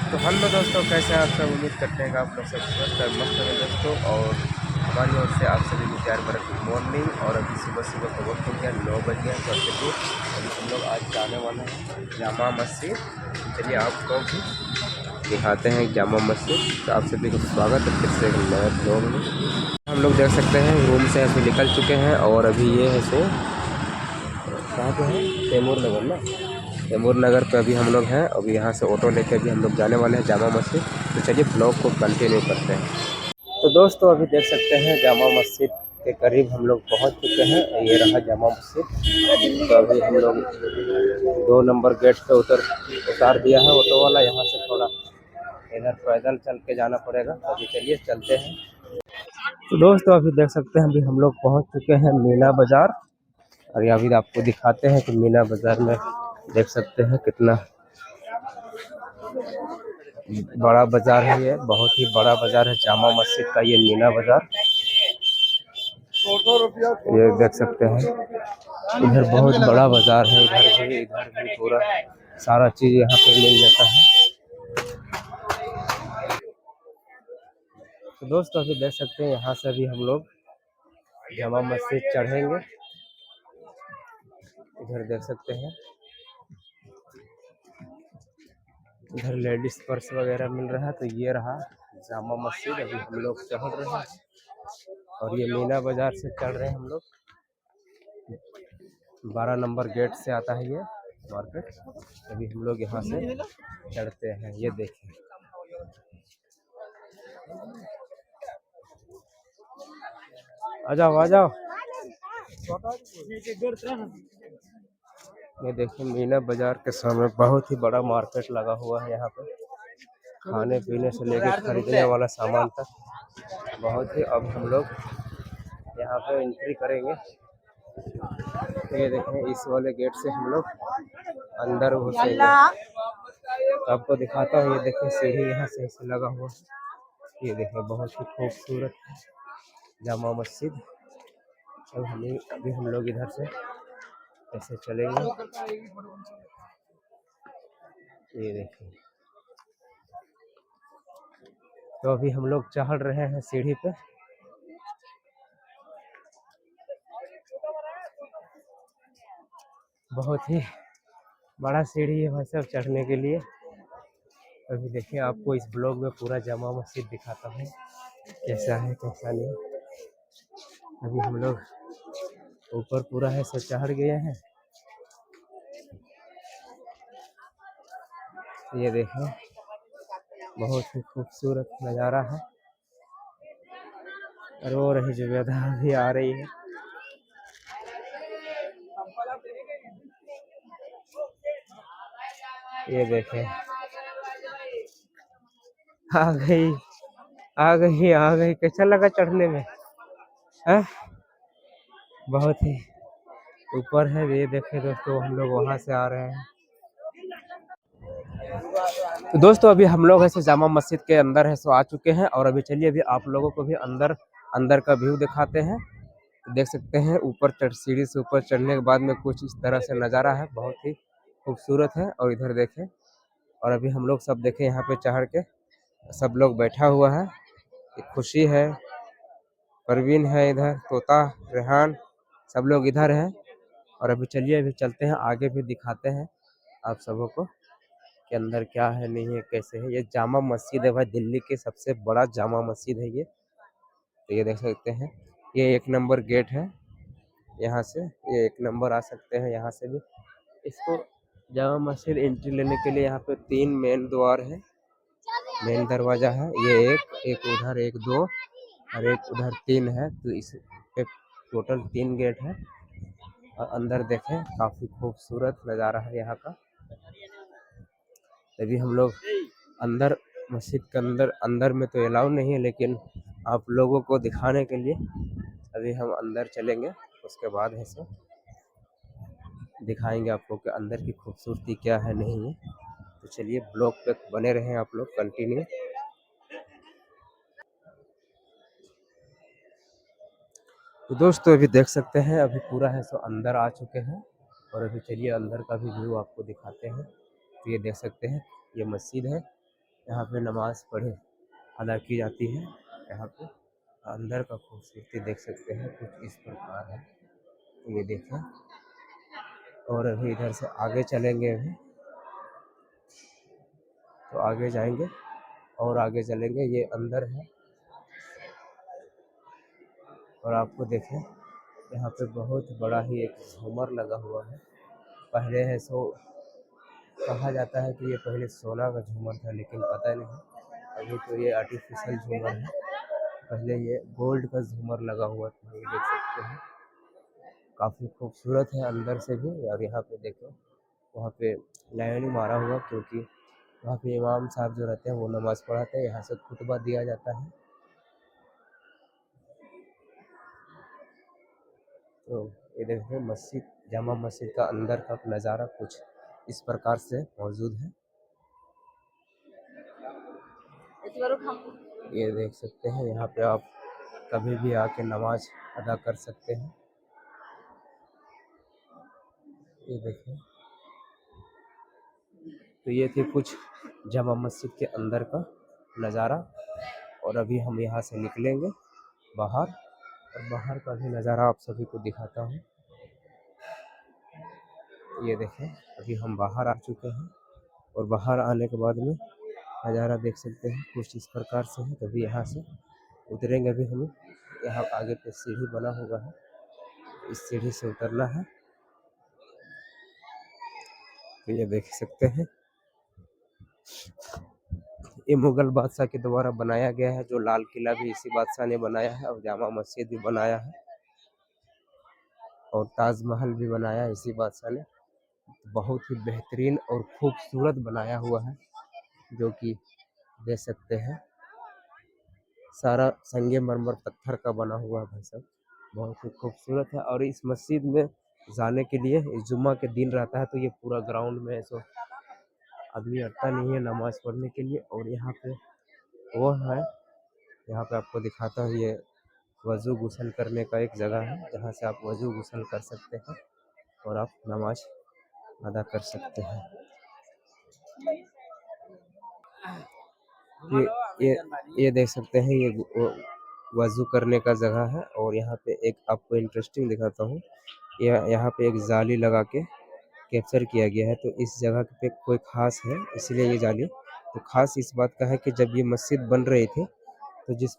तो हेलो दोस्तों, कैसे हैं आप सब। उम्मीद करते हैं कि आप लोग सब स्वस्थ और मस्त हैं दोस्तों। और हमारी ओर से आप सभी को प्यार भरा गुड मॉर्निंग। और अभी सुबह सुबह का वक्त हो गया 9 बज गया। तो चलिए अभी हम लोग आज जाने वाले हैं जामा मस्जिद। चलिए आपको भी दिखाते हैं जामा मस्जिद। तो आप सभी को स्वागत है फिर से एक नए ब्लॉग में। हम लोग देख सकते हैं रूम से अभी निकल चुके हैं और अभी ये है सो कहाँ पे है, तैमूर नगर ना। तैमूर नगर पे अभी हम लोग हैं। अभी यहाँ से ऑटो लेके अभी हम लोग जाने वाले हैं जामा मस्जिद। तो चलिए ब्लॉग को कंटिन्यू करते हैं। तो दोस्तों अभी देख सकते हैं जामा मस्जिद के करीब हम लोग पहुँच चुके हैं। ये रहा जामा मस्जिद। तो अभी हम लोग 2 नंबर गेट पे उतार दिया है ऑटो वाला। यहाँ से थोड़ा इधर पैदल चल के जाना पड़ेगा। तो अभी चलिए चलते हैं। तो दोस्तों अभी देख सकते हैं अभी हम लोग पहुँच चुके हैं मीना बाज़ार। और ये अभी आपको दिखाते हैं कि मीना बाज़ार में देख सकते हैं कितना बड़ा बाज़ार है। ये बहुत ही बड़ा बाज़ार है जामा मस्जिद का, ये मीना बाज़ार। ये देख सकते हैं इधर बहुत बड़ा बाज़ार है। इधर भी पूरा सारा चीज़ यहाँ पे मिल जाता है। तो दोस्तों अभी देख सकते हैं यहाँ से अभी हम लोग जामा मस्जिद चढ़ेंगे। इधर देख सकते हैं इधर लेडीज पर्स वगैरह मिल रहा है। तो ये रहा जामा मस्जिद। अभी हम लोग चढ़ रहे हैं और ये मीना बाज़ार से चढ़ रहे हैं हम लोग। 12 नंबर गेट से आता है ये मार्केट। अभी हम लोग यहाँ से चढ़ते हैं। ये देखिए आ जाओ आ जाओ। ये देखिए मीना बाज़ार के सामने बहुत ही बड़ा मार्केट लगा हुआ है। यहाँ पे खाने पीने से लेकर खरीदने वाला सामान तक बहुत ही। अब हम लोग यहाँ पे एंट्री करेंगे। तो ये देखें इस वाले गेट से हम लोग अंदर घुसेंगे। तो आपको दिखाता हूँ। ये देखें सीढ़ी यहाँ से ऐसे लगा हुआ है। ये देखें बहुत ही खूबसूरत है जामा मस्जिद। अब अभी हम लोग इधर से ऐसे चलेंगे। ये देखिए तो अभी हम लोग चढ़ रहे हैं सीढ़ी पे। बहुत ही बड़ा सीढ़ी है भाई साहब चढ़ने के लिए। अभी देखिए आपको इस ब्लॉग में पूरा जामा मस्जिद दिखाता हूँ कैसा है कैसा नहीं। अभी हम लोग ऊपर पूरा है सो चढ़ गए हैं। ये देखें बहुत ही खूबसूरत नज़ारा है। और वो रही जुबेदा भी आ रही है। ये देखें आ गई आ गई आ गई। कैसा लगा चढ़ने में है? बहुत ही ऊपर है। ये देखें दोस्तों हम लोग वहां से आ रहे हैं। तो दोस्तों अभी हम लोग ऐसे जामा मस्जिद के अंदर है सो आ चुके हैं। और अभी चलिए अभी आप लोगों को भी अंदर अंदर का व्यू दिखाते हैं। तो देख सकते हैं ऊपर सीढ़ी से ऊपर चढ़ने के बाद में कुछ इस तरह से नज़ारा है। बहुत ही खूबसूरत है। और इधर देखें और अभी हम लोग सब देखें यहाँ पे चढ़ के सब लोग बैठा हुआ है। एक खुशी है, परवीन है, इधर तोता, रेहान, सब लोग इधर हैं। और अभी चलिए अभी चलते हैं आगे भी दिखाते हैं आप सबों को कि अंदर क्या है नहीं है कैसे है। ये जामा मस्जिद है भाई, दिल्ली के सबसे बड़ा जामा मस्जिद है ये। तो ये देख सकते हैं ये 1 नंबर गेट है। यहाँ से ये 1 नंबर आ सकते हैं। यहाँ से भी इसको जामा मस्जिद एंट्री लेने के लिए यहाँ पे 3 मेन द्वार है, मेन दरवाज़ा है। ये एक उधर, एक 2 और एक उधर 3 है। तो इस पे टोटल 3 गेट है। और अंदर देखें काफ़ी खूबसूरत नज़ारा है यहाँ का। अभी हम लोग अंदर मस्जिद के अंदर में तो अलाउ नहीं है, लेकिन आप लोगों को दिखाने के लिए अभी हम अंदर चलेंगे। उसके बाद है सो दिखाएंगे आपको कि अंदर की खूबसूरती क्या है नहीं है। तो चलिए ब्लॉग पे बने रहें आप लोग कंटिन्यू। तो दोस्तों अभी देख सकते हैं अभी पूरा है सो अंदर आ चुके हैं। और अभी चलिए अंदर का भी व्यू आपको दिखाते हैं। तो ये देख सकते हैं ये मस्जिद है। यहाँ पे नमाज पढ़े अदा की जाती है। यहाँ पे अंदर का खूबसूरती देख सकते हैं, कुछ इस प्रकार है। ये देखें, और अभी इधर से आगे चलेंगे, अभी तो आगे जाएंगे और आगे चलेंगे। ये अंदर है और आपको देखें यहाँ पे बहुत बड़ा ही एक झूमर लगा हुआ है। पहले है सो कहा जाता है कि ये पहले सोना का झूमर था, लेकिन पता नहीं, अभी तो ये आर्टिफिशियल झूमर है। पहले ये गोल्ड का झूमर लगा हुआ था। ये देख सकते हैं, काफ़ी खूबसूरत है अंदर से भी। और यहाँ पे देखो, वहाँ पे लाइन मारा हुआ, क्योंकि वहाँ पे इमाम साहब जो रहते हैं वो नमाज़ पढ़ाते हैं, यहाँ से खुतबा दिया जाता है। तो ये देखिए मस्जिद, जामा मस्जिद का अंदर का नज़ारा कुछ इस प्रकार से मौजूद है। ये देख सकते हैं, यहाँ पे आप कभी भी आके नमाज अदा कर सकते हैं। ये देखिए, तो ये थी कुछ जामा मस्जिद के अंदर का नज़ारा। और अभी हम यहाँ से निकलेंगे बाहर, और बाहर का भी नज़ारा आप सभी को दिखाता हूँ। ये देखें, अभी हम बाहर आ चुके हैं और बाहर आने के बाद में नज़ारा देख सकते हैं कुछ इस प्रकार से है। तभी यहाँ से उतरेंगे। अभी हमें यहाँ आगे पे सीढ़ी बना हुआ है, इस सीढ़ी से उतरना है। तो ये देख सकते हैं, ये मुगल बादशाह के द्वारा बनाया गया है। जो लाल किला भी इसी बादशाह ने बनाया है, और जामा मस्जिद भी बनाया है, और ताजमहल भी बनाया है इसी बादशाह ने। बहुत ही बेहतरीन और खूबसूरत बनाया हुआ है, जो कि देख सकते हैं सारा संगे मरमर पत्थर का बना हुआ है भाई साहब, बहुत ही खूबसूरत है। और इस मस्जिद में जाने के लिए इस जुम्मा के दिन रहता है, तो ये पूरा ग्राउंड में ऐसा आदमी अटता नहीं है नमाज पढ़ने के लिए। और यहाँ पे वो है, यहाँ पे आपको दिखाता हूँ, ये वज़ू गुसल करने का एक जगह है, जहाँ से आप वज़ू गुसल कर सकते हैं और आप नमाज अदा कर सकते हैं। ये ये ये देख सकते हैं, ये वज़ू करने का जगह है। और यहाँ पे एक आपको इंटरेस्टिंग दिखाता हूँ, यहाँ पे एक जाली लगा के कैप्चर किया गया है। तो इस जगह पे कोई ख़ास है, इसलिए ये जाली तो ख़ास इस बात का है कि जब ये मस्जिद बन रही थी, तो जिस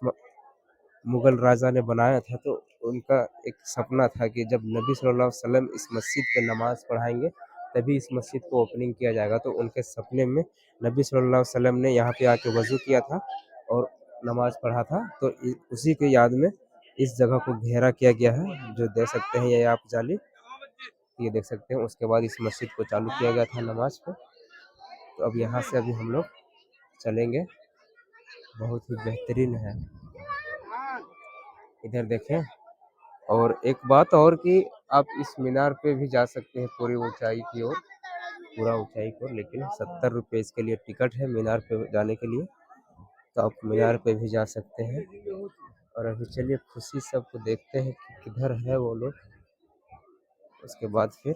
मुग़ल राजा ने बनाया था, तो उनका एक सपना था कि जब नबी सल्लल्लाहु अलैहि वसल्लम इस मस्जिद पे नमाज़ पढ़ाएंगे, तभी इस मस्जिद को ओपनिंग किया जाएगा। तो उनके सपने में नबी सल्लल्लाहु अलैहि वसल्लम ने यहाँ पे आके वज़ू किया था और नमाज़ पढ़ा था। तो उसी के याद में इस जगह को घेरा किया गया है, जो देख सकते हैं ये आप जाली, ये देख सकते हैं। उसके बाद इस मस्जिद को चालू किया गया था नमाज को। तो अब यहाँ से अभी हम लोग चलेंगे, बहुत ही बेहतरीन है। इधर देखें, और एक बात और कि आप इस मीनार पे भी जा सकते हैं पूरी ऊंचाई की ओर, पूरा ऊंचाई की ओर, लेकिन 70 रुपये इसके लिए टिकट है मीनार पे जाने के लिए। तो आप मीनार पे भी जा सकते हैं। और अभी चलिए खुशी सबको देखते हैं कि किधर है वो लोग, उसके बाद फिर।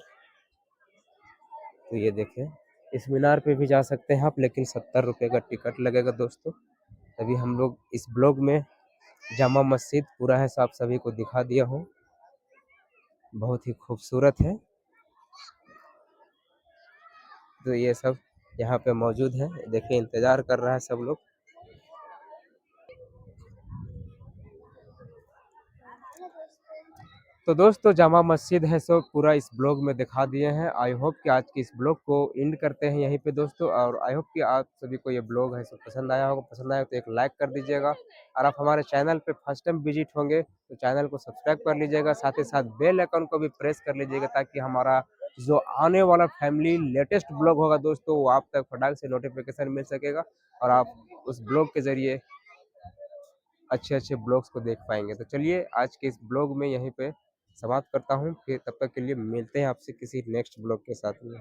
तो ये देखें, इस मीनार पे भी जा सकते हैं आप, लेकिन 70 रुपये का टिकट लगेगा दोस्तों। तभी हम लोग इस ब्लॉग में जामा मस्जिद पूरा है, आप सभी को दिखा दिया हूँ, बहुत ही खूबसूरत है। तो ये सब यहाँ पे मौजूद है, देखिए इंतज़ार कर रहा है सब लोग। तो दोस्तों जामा मस्जिद है सो पूरा इस ब्लॉग में दिखा दिए हैं। आई होप कि आज के इस ब्लॉग को एंड करते हैं यहीं पे दोस्तों। और आई होप कि आप सभी को ये ब्लॉग है सो पसंद आया होगा। पसंद आया तो एक लाइक कर दीजिएगा, और आप हमारे चैनल पे फर्स्ट टाइम विजिट होंगे तो चैनल को सब्सक्राइब कर लीजिएगा, साथ ही साथ बेल आइकन को भी प्रेस कर लीजिएगा, ताकि हमारा जो आने वाला फैमिली लेटेस्ट ब्लॉग होगा दोस्तों, वो आप तक फटाक से नोटिफिकेशन मिल सकेगा, और आप उस ब्लॉग के जरिए अच्छे अच्छे ब्लॉग्स को देख पाएंगे। तो चलिए आज के इस ब्लॉग में यहीं पे समाप्त करता हूँ, फिर तब तक के लिए मिलते हैं आपसे किसी नेक्स्ट ब्लॉग के साथ में।